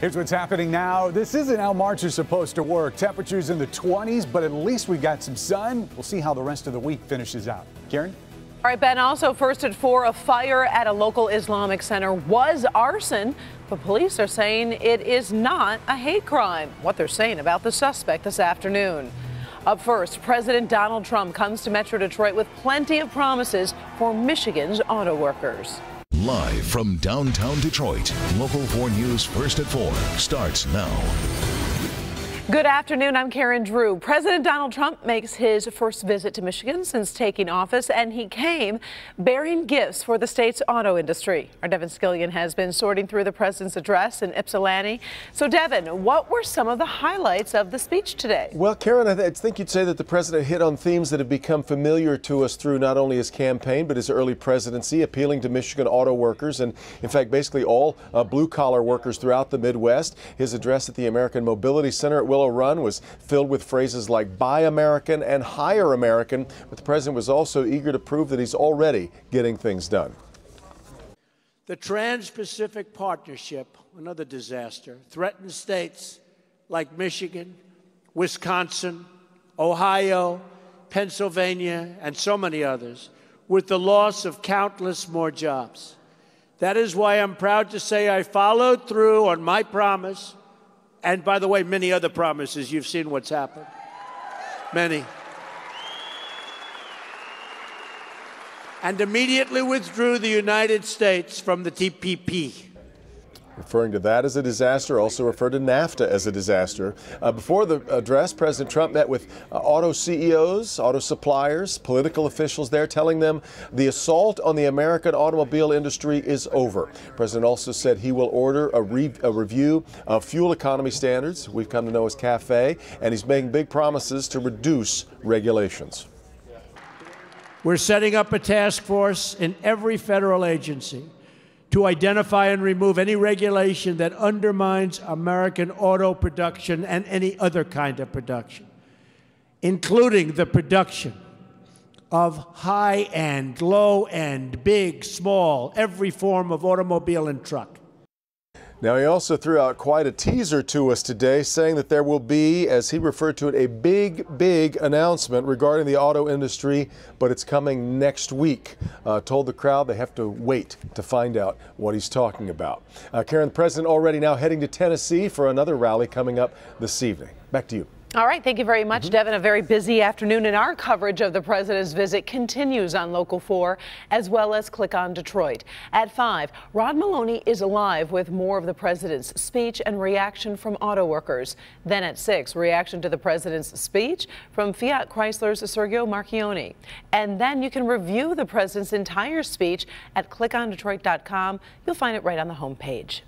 Here's what's happening now. This isn't how March is supposed to work. Temperatures in the 20s, but at least we got some sun. We'll see how the rest of the week finishes out. Karen? All right, Ben, also first at 4, a fire at a local Islamic center was arson, but police are saying it is not a hate crime. What they're saying about the suspect this afternoon. Up first, President Donald Trump comes to Metro Detroit with plenty of promises for Michigan's auto workers. Live from downtown Detroit, Local 4 News First at 4 starts now. Good afternoon, I'm Karen Drew. President Donald Trump makes his first visit to Michigan since taking office, and he came bearing gifts for the state's auto industry. Our Devin Skillion has been sorting through the president's address in Ypsilanti. So, Devin, what were some of the highlights of the speech today? Well, Karen, I think you'd say that the president hit on themes that have become familiar to us through not only his campaign, but his early presidency, appealing to Michigan auto workers and, in fact, basically all blue-collar workers throughout the Midwest. His address at the American Mobility Center at Willow Run was filled with phrases like Buy American and Hire American, but the president was also eager to prove that he's already getting things done. The Trans-Pacific Partnership, another disaster, threatens states like Michigan, Wisconsin, Ohio, Pennsylvania, and so many others, with the loss of countless more jobs. That is why I'm proud to say I followed through on my promise. And by the way, many other promises. You've seen what's happened. Many. And immediately withdrew the United States from the TPP. Referring to that as a disaster, also referred to NAFTA as a disaster. Before the address, President Trump met with auto CEOs, auto suppliers, political officials there, telling them the assault on the American automobile industry is over. The president also said he will order a review of fuel economy standards, we've come to know as CAFE, and he's making big promises to reduce regulations. We're setting up a task force in every federal agency to identify and remove any regulation that undermines American auto production and any other kind of production, including the production of high-end, low-end, big, small, every form of automobile and truck. Now, he also threw out quite a teaser to us today, saying that there will be, as he referred to it, a big announcement regarding the auto industry, but it's coming next week. Told the crowd they have to wait to find out what he's talking about. Karen, the president already now heading to Tennessee for another rally coming up this evening. Back to you. All right, thank you very much, Devin. A very busy afternoon, and our coverage of the president's visit continues on Local 4, as well as Click on Detroit. At 5, Rod Maloney is live with more of the president's speech and reaction from auto workers. Then at 6, reaction to the president's speech from Fiat Chrysler's Sergio Marchionne. And then you can review the president's entire speech at clickondetroit.com. You'll find it right on the homepage.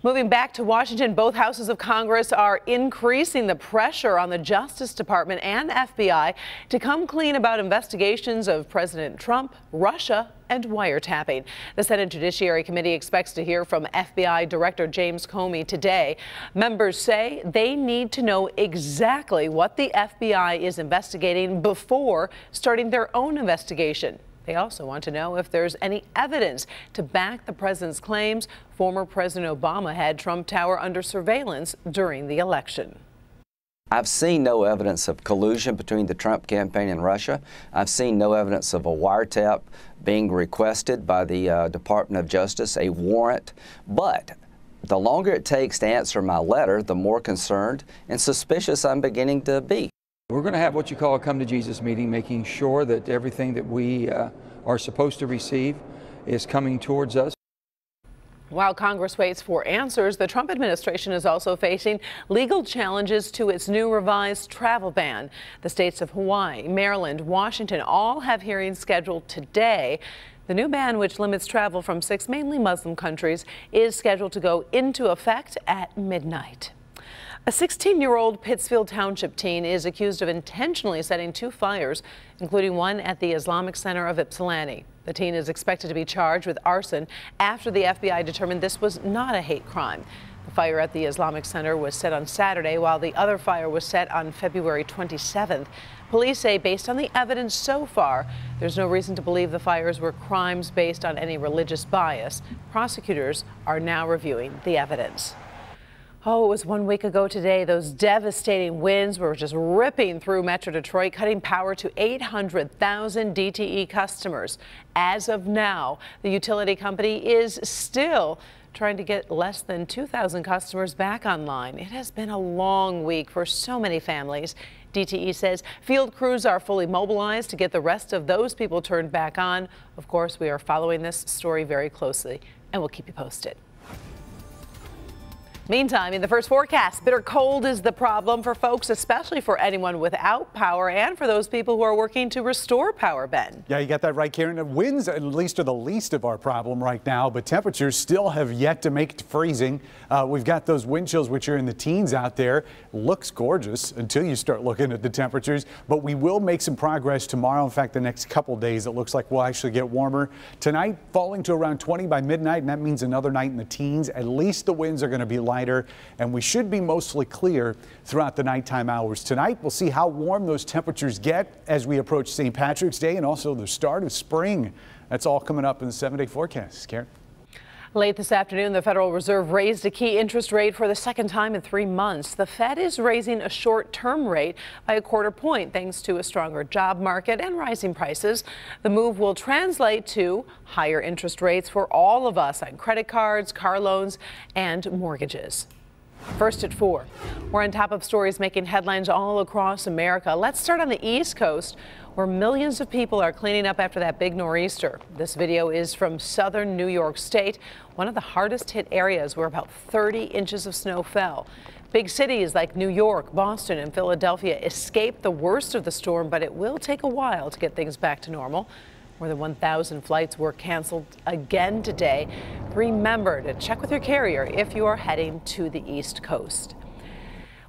Moving back to Washington, both houses of Congress are increasing the pressure on the Justice Department and FBI to come clean about investigations of President Trump, Russia, and wiretapping. The Senate Judiciary Committee expects to hear from FBI Director James Comey today. Members say they need to know exactly what the FBI is investigating before starting their own investigation. They also want to know if there's any evidence to back the president's claims former President Obama had Trump Tower under surveillance during the election. I've seen no evidence of collusion between the Trump campaign and Russia. I've seen no evidence of a wiretap being requested by the Department of Justice, a warrant. But the longer it takes to answer my letter, the more concerned and suspicious I'm beginning to be. We're going to have what you call a come to Jesus meeting, making sure that everything that we are supposed to receive is coming towards us. While Congress waits for answers, the Trump administration is also facing legal challenges to its new revised travel ban. The states of Hawaii, Maryland, Washington all have hearings scheduled today. The new ban, which limits travel from 6 mainly Muslim countries, is scheduled to go into effect at midnight. A 16-year-old Pittsfield Township teen is accused of intentionally setting 2 fires, including one at the Islamic Center of Ypsilanti. The teen is expected to be charged with arson after the FBI determined this was not a hate crime. The fire at the Islamic Center was set on Saturday, while the other fire was set on February 27th. Police say, based on the evidence so far, there's no reason to believe the fires were crimes based on any religious bias. Prosecutors are now reviewing the evidence. Oh, it was 1 week ago today. Those devastating winds were just ripping through Metro Detroit, cutting power to 800,000 DTE customers. As of now, the utility company is still trying to get less than 2,000 customers back online. It has been a long week for so many families. DTE says field crews are fully mobilized to get the rest of those people turned back on. Of course, we are following this story very closely, and we'll keep you posted. Meantime, in the first forecast, bitter cold is the problem for folks, especially for anyone without power and for those people who are working to restore power, Ben. Yeah, you got that right, Karen. The winds at least are the least of our problem right now, but temperatures still have yet to make it to freezing. We've got those wind chills, which are in the teens out there. Looks gorgeous until you start looking at the temperatures, but we will make some progress tomorrow. In fact, the next couple days, it looks like we'll actually get warmer. Tonight, falling to around 20 by midnight, and that means another night in the teens. At least the winds are going to be lighter, and we should be mostly clear throughout the nighttime hours. Tonight, we'll see how warm those temperatures get as we approach St. Patrick's Day and also the start of spring. That's all coming up in the 7-day forecast. Karen? Late this afternoon, the Federal Reserve raised a key interest rate for the second time in 3 months. The Fed is raising a short-term rate by 1/4 point thanks to a stronger job market and rising prices. The move will translate to higher interest rates for all of us on credit cards, car loans, and mortgages. First at 4, we're on top of stories making headlines all across America. Let's start on the East Coast, where millions of people are cleaning up after that big nor'easter. This video is from southern New York State, one of the hardest hit areas where about 30 inches of snow fell. Big cities like New York, Boston, and Philadelphia escaped the worst of the storm, but it will take a while to get things back to normal. More than 1,000 flights were canceled again today. Remember to check with your carrier if you are heading to the East Coast.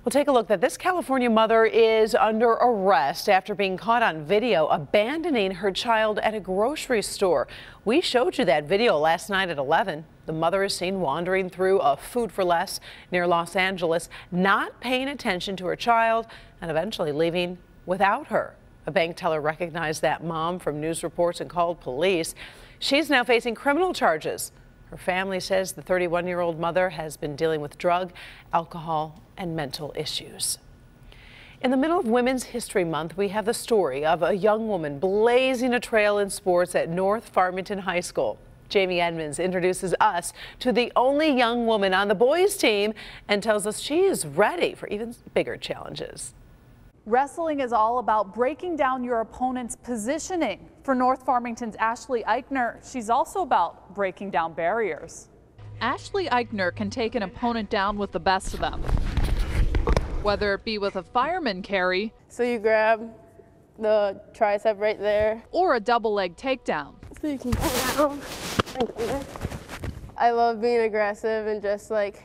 We'll take a look that this California mother is under arrest after being caught on video abandoning her child at a grocery store. We showed you that video last night at 11. The mother is seen wandering through a Food 4 Less near Los Angeles, not paying attention to her child and eventually leaving without her. A bank teller recognized that mom from news reports and called police. She's now facing criminal charges. Her family says the 31-year-old mother has been dealing with drug, alcohol, and mental issues. In the middle of Women's History Month, we have the story of a young woman blazing a trail in sports at North Farmington High School. Jamie Edmonds introduces us to the only young woman on the boys' team and tells us she is ready for even bigger challenges. Wrestling is all about breaking down your opponent's positioning. For North Farmington's Ashley Eichner, she's also about breaking down barriers. Ashley Eichner can take an opponent down with the best of them, whether it be with a fireman carry. So you grab the tricep right there. Or a double leg takedown. So you can come down. I love being aggressive and just like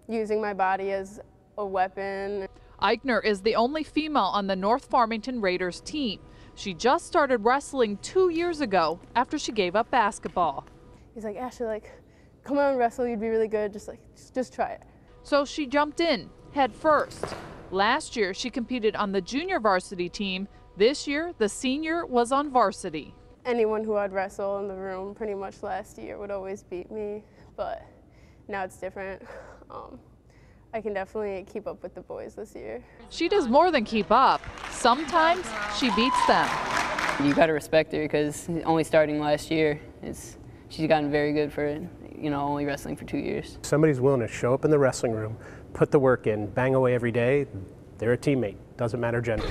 using my body as a weapon. Eichner is the only female on the North Farmington Raiders team. She just started wrestling 2 years ago after she gave up basketball. He's like, Ashley, like, come on and wrestle, you'd be really good, just try it. So she jumped in, head first. Last year, she competed on the junior varsity team. This year, the senior was on varsity. Anyone who I'd wrestle in the room pretty much last year would always beat me, but now it's different. I can definitely keep up with the boys this year. She does more than keep up. Sometimes she beats them. You got to respect her because only starting last year, she's gotten very good for it, only wrestling for 2 years. Somebody's willing to show up in the wrestling room, put the work in, bang away every day, they're a teammate, doesn't matter gender.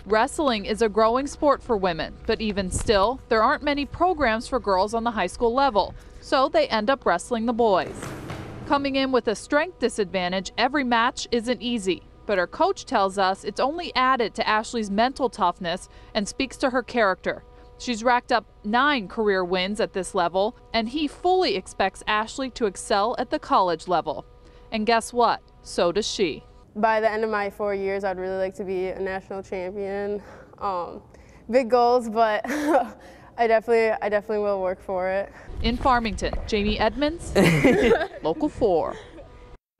Wrestling is a growing sport for women, but even still, there aren't many programs for girls on the high school level, so they end up wrestling the boys. Coming in with a strength disadvantage, every match isn't easy, but her coach tells us it's only added to Ashley's mental toughness and speaks to her character. She's racked up 9 career wins at this level, and he fully expects Ashley to excel at the college level. And guess what? So does she. By the end of my 4 years, I'd really like to be a national champion. Big goals, but I definitely will work for it. In Farmington, Jamie Edmonds, Local 4.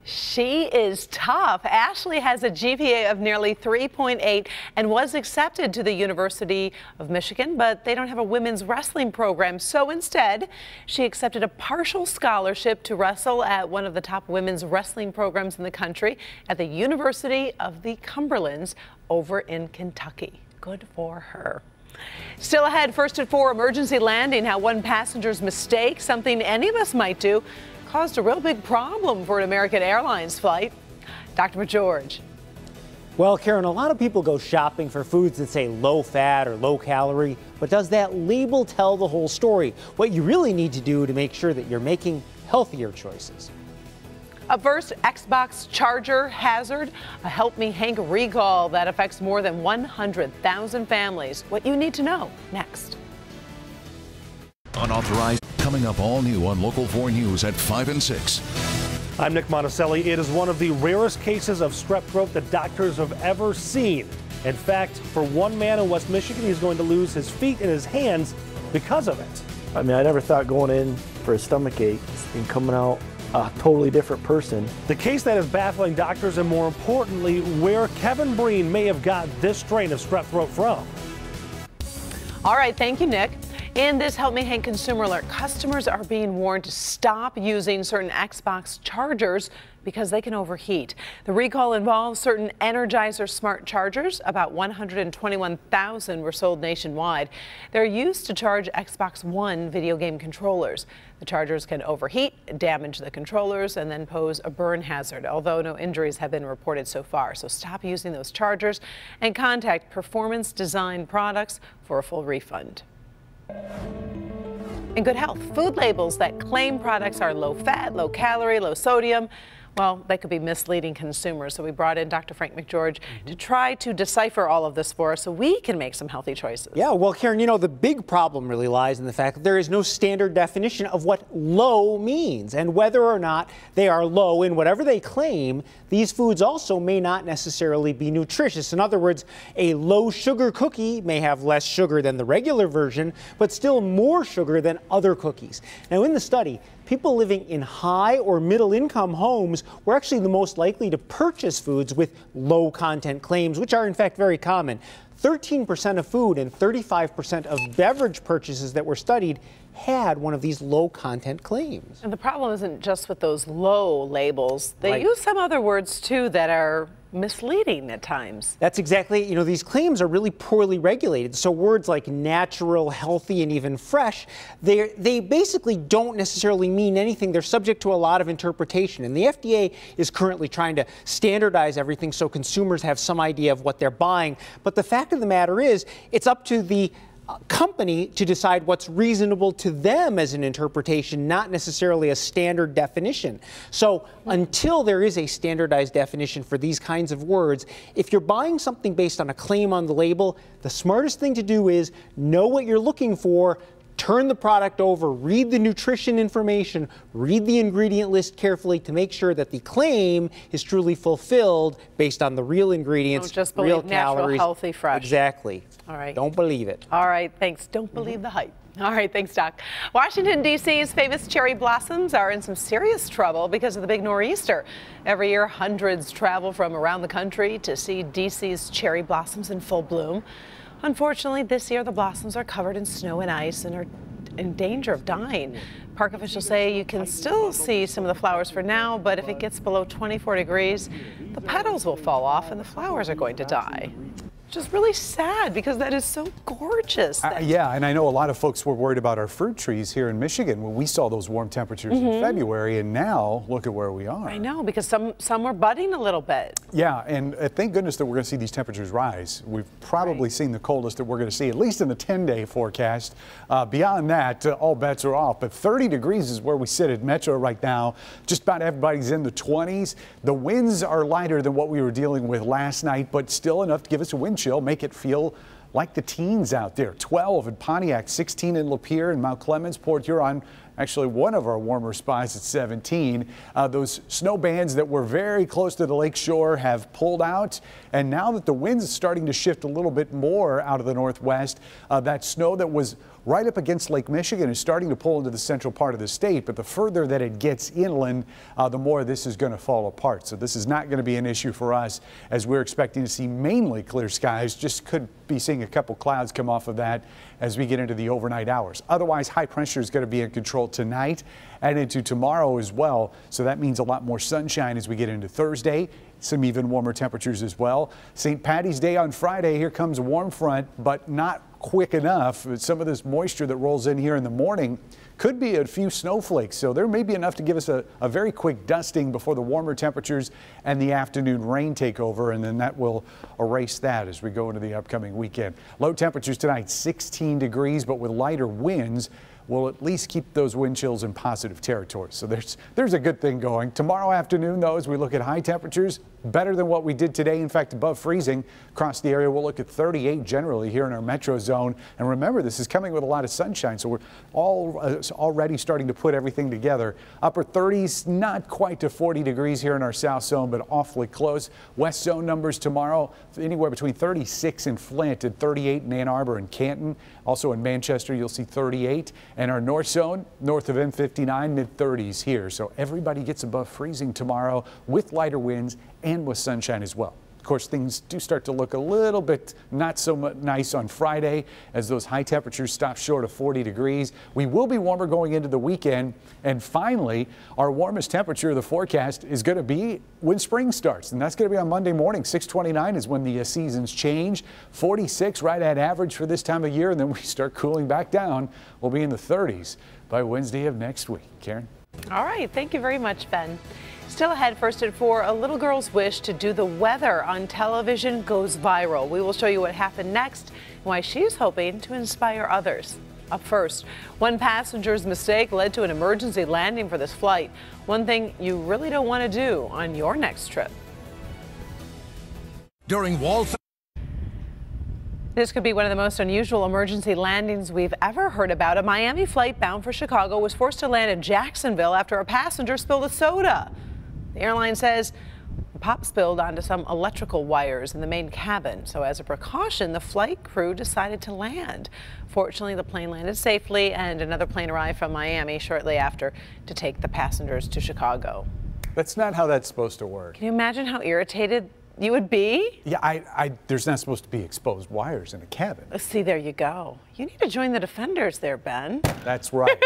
She is tough. Ashley has a GPA of nearly 3.8 and was accepted to the University of Michigan, but they don't have a women's wrestling program. So instead, she accepted a partial scholarship to wrestle at one of the top women's wrestling programs in the country at the University of the Cumberlands over in Kentucky. Good for her. Still ahead, first at 4, emergency landing, how one passenger's mistake, something any of us might do, caused a real big problem for an American Airlines flight. Dr. McGeorge. Well, Karen, a lot of people go shopping for foods that say low fat or low calorie, but does that label tell the whole story? What you really need to do to make sure that you're making healthier choices. Up first, Xbox charger hazard, a Help Me Hank recall that affects more than 100,000 families. What you need to know next. Unauthorized, coming up all new on Local 4 News at 5 and 6. I'm Nick Monticelli. It is one of the rarest cases of strep throat that doctors have ever seen. In fact, for one man in West Michigan, he's going to lose his feet and his hands because of it. I mean, I never thought going in for a stomach ache and coming out a totally different person. The case that is baffling doctors, and more importantly, where Kevin Breen may have got this strain of strep throat from. All right, thank you, Nick. In this Help Me Hank consumer alert, customers are being warned to stop using certain Xbox chargers because they can overheat. The recall involves certain Energizer smart chargers. About 121,000 were sold nationwide. They're used to charge Xbox One video game controllers. The chargers can overheat, damage the controllers, and then pose a burn hazard, although no injuries have been reported so far. So stop using those chargers and contact Performance Design Products for a full refund. In good health, food labels that claim products are low fat, low calorie, low sodium, well, they could be misleading consumers. So we brought in Dr. Frank McGeorge to try to decipher all of this for us so we can make some healthy choices. Yeah, well, Karen, you know, the big problem really lies in the fact that there is no standard definition of what low means, and whether or not they are low in whatever they claim, these foods also may not necessarily be nutritious. In other words, a low sugar cookie may have less sugar than the regular version, but still more sugar than other cookies. Now, in the study, people living in high or middle income homes were actually the most likely to purchase foods with low content claims, which are in fact very common. 13% of food and 35% of beverage purchases that were studied had one of these low content claims. And the problem isn't just with those low labels. They use some other words too that are misleading at times. That's exactly, you know, these claims are really poorly regulated. So words like natural, healthy, and even fresh, they basically don't necessarily mean anything. They're subject to a lot of interpretation. And the FDA is currently trying to standardize everything so consumers have some idea of what they're buying. But the fact of the matter is, it's up to the company to decide what's reasonable to them as an interpretation, not necessarily a standard definition. So until there is a standardized definition for these kinds of words, if you're buying something based on a claim on the label, the smartest thing to do is know what you're looking for, turn the product over, read the nutrition information, read the ingredient list carefully to make sure that the claim is truly fulfilled based on the real ingredients, Don't just real believe natural, calories. healthy, fresh. Exactly. All right. Don't believe it. All right, thanks. Don't believe the hype. All right, thanks, Doc. Washington, D.C.'s famous cherry blossoms are in some serious trouble because of the big nor'easter. Every year, hundreds travel from around the country to see D.C.'s cherry blossoms in full bloom. Unfortunately, this year the blossoms are covered in snow and ice and are in danger of dying. Park officials say you can still see some of the flowers for now, but if it gets below 24 degrees, the petals will fall off and the flowers are going to die. Which is really sad because that is so gorgeous. Yeah, and I know a lot of folks were worried about our fruit trees here in Michigan when we saw those warm temperatures in February, and now look at where we are. I know, because some were budding a little bit. Yeah, and thank goodness that we're going to see these temperatures rise. We've probably seen the coldest that we're going to see, at least in the 10-day forecast. Beyond that, all bets are off. But 30 degrees is where we sit at Metro right now. Just about everybody's in the 20s. The winds are lighter than what we were dealing with last night, but still enough to give us a wind chill, make it feel like the teens out there. 12 in Pontiac, 16 in Lapeer and Mount Clemens, Port Huron. Actually, one of our warmer spots at 17. Those snow bands that were very close to the lake shore have pulled out. And now that the winds are starting to shift a little bit more out of the northwest, that snow that was right up against Lake Michigan is starting to pull into the central part of the state, but the further that it gets inland, the more this is going to fall apart. So this is not going to be an issue for us, as we're expecting to see mainly clear skies. Just could be seeing a couple clouds come off of that as we get into the overnight hours. Otherwise, high pressure is going to be in control tonight and into tomorrow as well. So that means a lot more sunshine as we get into Thursday. Some even warmer temperatures as well. St. Patty's Day on Friday, here comes a warm front, but not quick enough. Some of this moisture that rolls in here in the morning could be a few snowflakes, so there may be enough to give us a very quick dusting before the warmer temperatures and the afternoon rain take over, and then that will erase that as we go into the upcoming weekend. Low temperatures tonight, 16 degrees, but with lighter winds, we'll at least keep those wind chills in positive territory. So there's a good thing going. Tomorrow afternoon, though, as we look at high temperatures, better than what we did today. In fact, above freezing across the area. We'll look at 38 generally here in our metro zone. And remember, this is coming with a lot of sunshine, so we're already starting to put everything together. Upper 30s, not quite to 40 degrees here in our south zone, but awfully close. West zone numbers tomorrow, anywhere between 36 in Flint and 38 in Ann Arbor and Canton. Also in Manchester, you'll see 38. And our north zone, north of M59, mid-30s here. So everybody gets above freezing tomorrow with lighter winds and with sunshine as well. Of course, things do start to look a little bit not so much nice on Friday as those high temperatures stop short of 40 degrees. We will be warmer going into the weekend. And finally, our warmest temperature of the forecast is going to be when spring starts. And that's going to be on Monday morning. 6:29 is when the seasons change. 46 right at average for this time of year. And then we start cooling back down. We'll be in the 30s by Wednesday of next week. Karen? All right. Thank you very much, Ben. Still ahead, first at 4, a little girl's wish to do the weather on television goes viral. We will show you what happened next and why she's hoping to inspire others. Up first, one passenger's mistake led to an emergency landing for this flight. One thing you really don't want to do on your next trip. During Walther. This could be one of the most unusual emergency landings we've ever heard about. A Miami flight bound for Chicago was forced to land in Jacksonville after a passenger spilled a soda. The airline says the pop spilled onto some electrical wires in the main cabin. So as a precaution, the flight crew decided to land. Fortunately, the plane landed safely and another plane arrived from Miami shortly after to take the passengers to Chicago. That's not how that's supposed to work. Can you imagine how irritated you would be? Yeah, there's not supposed to be exposed wires in a cabin. See, there you go. You need to join the defenders there, Ben. That's right.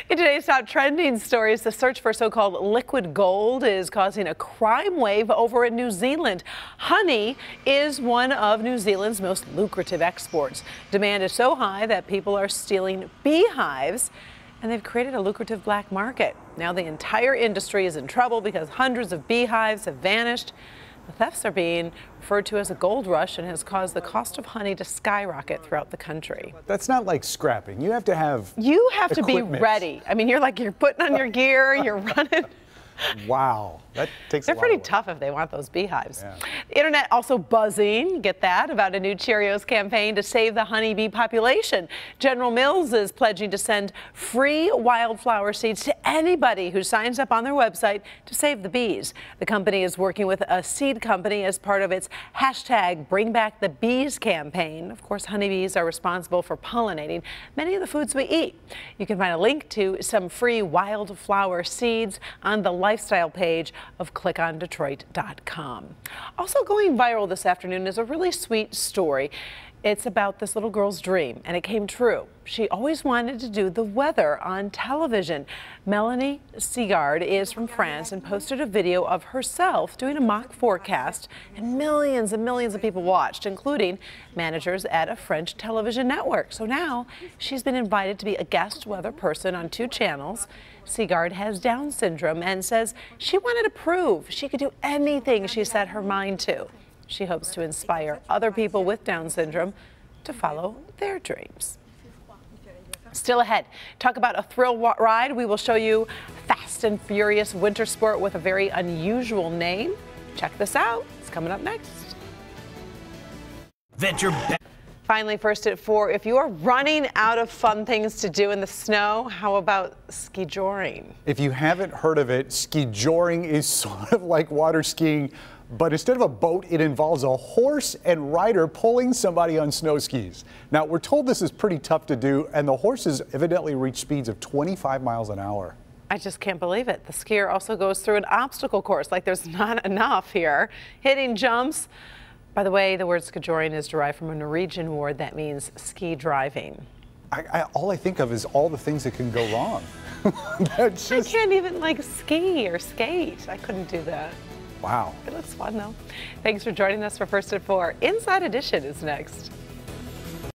In today's top trending stories, the search for so-called liquid gold is causing a crime wave over in New Zealand. Honey is one of New Zealand's most lucrative exports. Demand is so high that people are stealing beehives, and they've created a lucrative black market. Now the entire industry is in trouble because hundreds of beehives have vanished. The thefts are being referred to as a gold rush and has caused the cost of honey to skyrocket throughout the country. That's not like scrapping. You have to have to be ready. I mean, you're putting on your gear, you're running. Wow, that takes They're pretty tough if they want those beehives. Yeah. The internet also buzzing, get that, about a new Cheerios campaign to save the honeybee population. General Mills is pledging to send free wildflower seeds to anybody who signs up on their website to save the bees. The company is working with a seed company as part of its hashtag Bring Back the Bees campaign. Of course, honeybees are responsible for pollinating many of the foods we eat. You can find a link to some free wildflower seeds on the lifestyle page of clickondetroit.com. Also going viral this afternoon is a really sweet story. It's about this little girl's dream, and it came true. She always wanted to do the weather on television. Melanie Sigard is from France and posted a video of herself doing a mock forecast, and millions of people watched, including managers at a French television network. So now she's been invited to be a guest weather person on 2 channels. Sigard has Down syndrome and says she wanted to prove she could do anything she set her mind to. She hopes to inspire other people with Down syndrome to follow their dreams. Still ahead, talk about a thrill ride. We will show you Fast and Furious winter sport with a very unusual name. Check this out. It's coming up next. Finally, first at 4, if you are running out of fun things to do in the snow, how about ski-joring? If you haven't heard of it, ski-joring is sort of like water skiing, but instead of a boat, it involves a horse and rider pulling somebody on snow skis. Now, we're told this is pretty tough to do, and the horses evidently reach speeds of 25 miles an hour. I just can't believe it. The skier also goes through an obstacle course, like there's not enough here. Hitting jumps. By the way, the word skijorian is derived from a Norwegian word that means ski driving. All I think of is all the things that can go wrong. I can't even like ski or skate. I couldn't do that. Wow. It looks fun though. Thanks for joining us for First at 4. Inside Edition is next.